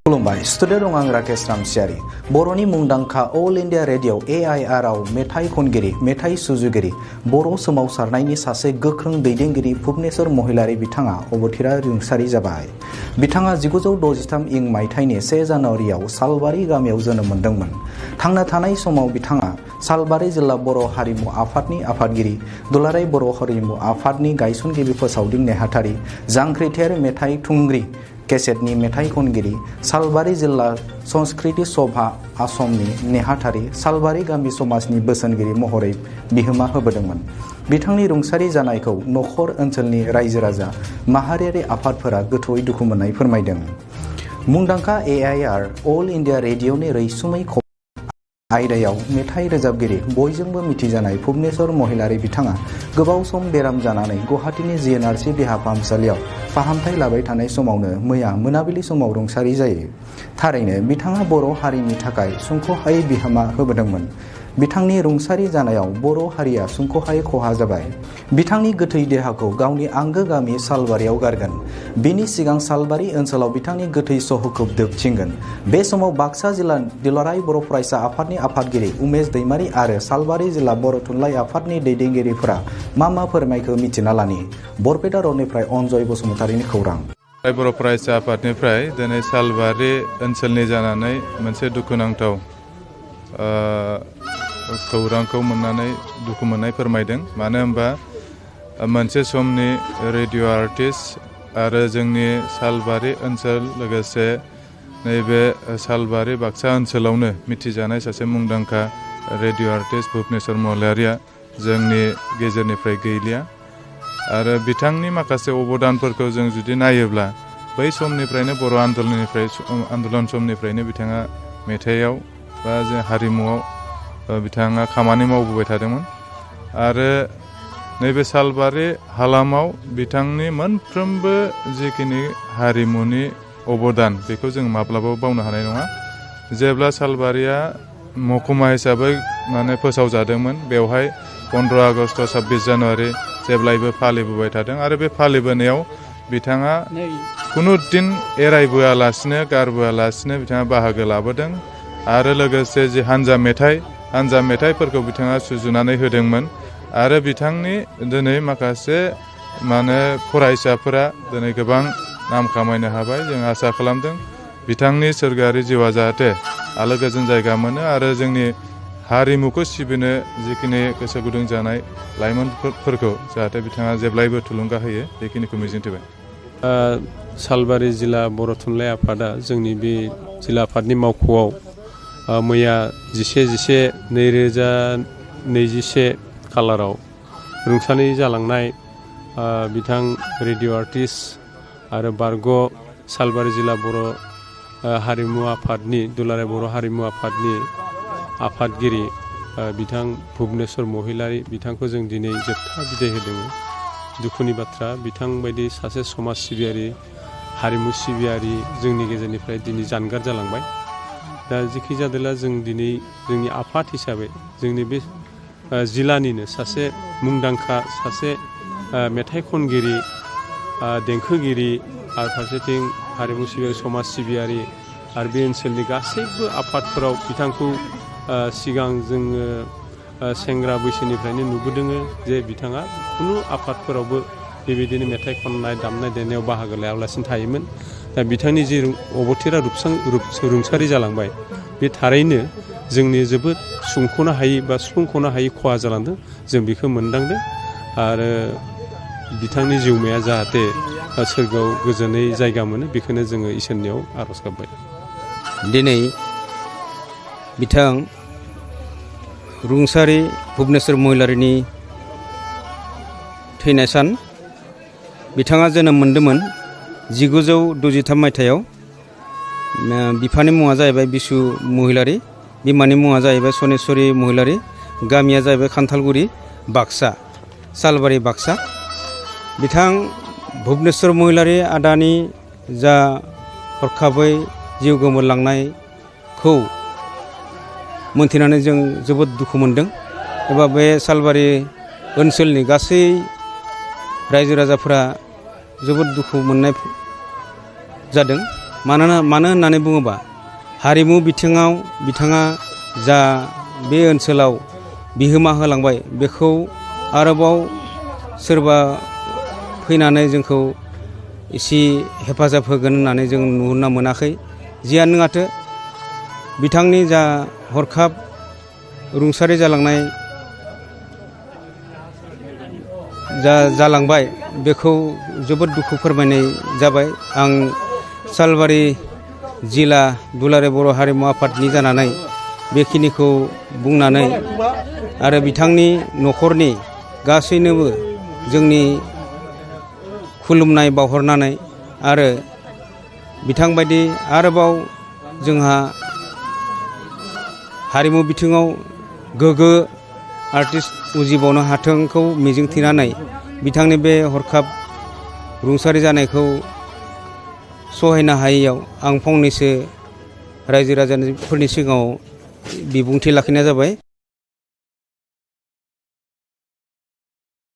खुलुमबाय स्टुडिअ दं आं राकेश रामसियारि बर'नि मुंदांखा अल इंडिया रेडिअ AIR आव मेथाइ खनगिरि मेथाइ सुजुगिरि बर' सोमावसारनायनि सासे गोख्रों दैदेनगिरि भुबनेश्वर महिलारि बिथाङा अबथिरा रुंसारि जाबाय। बिथाङा 1963 इं मायथाइनि 1 जानुवारियाव सालबारि गामियाव जोनोम मोनदोंमोन। थांना थानाय समाव बिथाङा सालबारि जिल्ला बर' हारिमु आफादनि आफादगिरि, दुलाराय बर' हारिमु आफादनि गायसनगिरि फोसावदिं नेहाथारि, जांख्रिथाय मेथाइ थुंग्रि केसेटनि मेथाइ खनगिरि, सालबारि जिल्ला संस्कृति सभा आसमनि नेहाथारि, सालबारि गामि समाजनि बोसोनगिरि महरै बिहोमा होबोदोंमोन। बिथांनि रुंसारि जानायखौ नखर ओनसोलनि रायजो राजा माहारियारि आफादफोरा गोथौयै दुखु मोननाय फोरमायदों। मुंदांखा AIR अल इंडिया रेडिअनि रैसुमै आयदायाव मेथाइ रोजाबगिरि बयजोंबो मिथिजानाय भुबनेश्वर महिलारि बिथाङा गोबाव सम बेराम जानानै गुवाहाटीनि GNRC देहा फाहामसालियाव फाहामथाय लाबाय थानाय समावनो मैया मोनाबिलि समाव रुंसारि जायो। थारैनो बिथाङा बर' हारिनि थाखाय सुंख'हायै बिहोमा होबोदोंमोन। बिथांनि रुंसारि जानायाव बर' हारिया सुंख'हायै खहा जाबाय। बिथांनि गोथै देहाखौ गावनि आंगो गामि सालबारियाव गारगोन। बिनि सिगां सालबारि ओनसोलाव बिथांनि गोथै सह'खौ दोबथिंगोन। बे समाव बाक्सा जिल्ला दुलाराय बर' फरायसा आफादनि आफादगिरि उमेश दैमारि आरो सालबारि जिल्ला बर' थुनलाइ आफादनि दैदेनगिरिफोरा मा फोरमायखो मिथिना लानि। बरपेटा रडनिफ्राय अनजय बसुमतारिनि खौरां। बर' फरायसा आफादनिफ्राय दिनै सालबारि ओनसोलनि जानानै मोनसे दुखुनांथाव खौरांखौ मोननानै दुखु मोननाय फोरमायदों। मानो होनबा मोनसे समनि रेडिअ आर्टिस्ट आरो जोंनि सालबारि ओनसोल लोगोसे नैबे सालबारि बाक्सा ओनसोलावनो मिथिजानाय सासे मुंदांखा रेडिअ आर्टिस्ट भुबनेश्वर महिलारिया जोंनि गेजेरनिफ्राय गैलिया आरो बिथांनि माखासे अबदानफोरखौ जों जुदि नायोब्ला बै समनिफ्रायनो बर' आन्दलन समनिफ्रायनो बिथाङा मेथाइयाव बा जों हारिमुआव बिथाङा खामानि मावबोबाय थादोंमोन आरो नैबे सालबारि हालामाव बिथांनि मोनफ्रोमबो जिखिनि हारिमुनि अबदान बेखौ जों माब्लाबाबो बावनो हानाय नङा। जेब्ला सालबारिया महकुमा हिसाबै फोसावजादोंमोन बेवहाय 15 आगस्ट 26 जानुवारि जेब्लायबो फालिबोबाय थादों आरो बे फालिबोनायाव बिथाङा खुनु दिन एरायबोआलासिनो गारबोआलासिनो बिथाङा बाहागो लाबोदों आरो लोगोसे जि हानजा मेथाइफोरखौ बिथाङा सुजुनानै होदोंमोन आरो बिथांनि दिनै माखासे फरायसाफोरा दिनै गोबां नाम खामायनो हाबाय। जों आसा खालामदों बिथांनि सोरगोआरि जिउआ जाहाथे आलो गोजोन जायगा मोनो आरो जोंनि हारिमुखौ सिबिनो जिखिनि गोसो गुदुं जानाय लाइमोनफोरखौ जाहाथे बिथाङा जेब्लायबो थुलुंगा होयो बेखिनिखौ मिजिंथिबाय। सालबारि जिल्ला बर' थुनलाइ आफादा जोंनि बे जिल्ला आफादनि मावख'आव मैया 11/10/2021 खालाराव रुंसारि जालांनाय बिथां रेडिअ आर्टिस्ट आरो बारग' सालबारि जिल्ला बर' हारिमु आफादनि दुलाराय बर' हारिमु आफादनि आफादगिरि बिथां भुबनेश्वर महिलारि बिथांखौ जों दिनै जोबथा बिदाय होदों। दुखुनि बाथ्रा बिथां बायदि सासे समाज सिबियारि हारिमु सिबियारि जोंनि गेजेरनिफ्राय दिनै जानगार जालांबाय। दा जेखि जादोला जों दिनै जोंनि आफाद हिसाबै जोंनि बे जिल्लानिनो सासे मुंदांखा सासे मेथाइ खनगिरि देंखोगिरि आरो फारसेथिं हारिमु सिबियारि समाज सिबियारि आरो बे ओनसोलनि गासैबो आफादफोराव बिथांखौ सिगां जोङो सेंग्रा बैसोनिफ्रायनो नुबोदों जे बिथाङा खुनु आफादफोरावबो बेबायदिनो मेथाइ खननाय दामनाय देनायाव बाहागो लायालासिनो थायोमोन। दा बिथांनि जि अबथिरा रुंसारि जालांबाय बे थारैनो जोंनि जोबोद सुंख'नो हायै बा सुफुंख'नो हायै खहा जालांदों जों बेखौ मोनदांदों आरो बिथांनि जिउमाया जाहाथे सोरगोआव गोजोनै जायगा मोनो बेखौनो जोङो इसोरनियाव आर'ज गाबबाय। दिनै बिथां रुंसारि भुबनेश्वर महिलारिनि थैनाय सान। बिथाङा जोनोम मोन्दोंमोन 1963 मायथाइयाव। बिफानि मुङा जाहैबाय बिशु महिलारि, बिमानि मुङा जाहैबाय सनेश्वरी महिलारि, गामिया जाहैबाय खान्थालगुरि बाक्सा सालबारि बाक्सा। बिथां भुबनेश्वर महिलारि आदानि जा हरखाबै जिउ गोमोरलांनायखौ मोनथिनानै जों जोबोद दुखु मोनदों एबा बे सालबारि ओनसोलनि गासै रायजो राजाफोरा जोबोद दुखु मोननाय जादों। मानो होननानै बुङोबा हारिमु बिथिङाव बिथाङा जा बे ओनसोलाव बिहोमा होलांबाय बेखौ आरोबाव सोरबा फैनानै जोंखौ एसे हेफाजाब होगोन होननानै जों नुहुरना मोनाखै। जियानो नङाथो बिथांनि जा हरखाब रुंसारि जालांनाय जालांबाय बेखौ जोबोद दुखु फोरमायनाय जाबाय। आं सालबारि जिल्ला दुलाराय बर' हारिमु आफादनि जानानै बेखिनिखौ बुंनानै आरो बिथांनि न'खरनि गासैनोबो जोंनि खुलुमनाय बावहरनानै आरो बिथांबायदि आरोबाव जोंहा हारिमु बिथिङाव गोग्गो आर्टिस्ट उजिबावनो हाथोंखौ मिजिंथिनानै बिथांनि बे हरखाब रुंसारि जानायखौ सहायनो हायैयाव आं फंनैसो रायजो राजाफोरनि सिगाङाव बिबुंथि लाखिनाय जाबाय।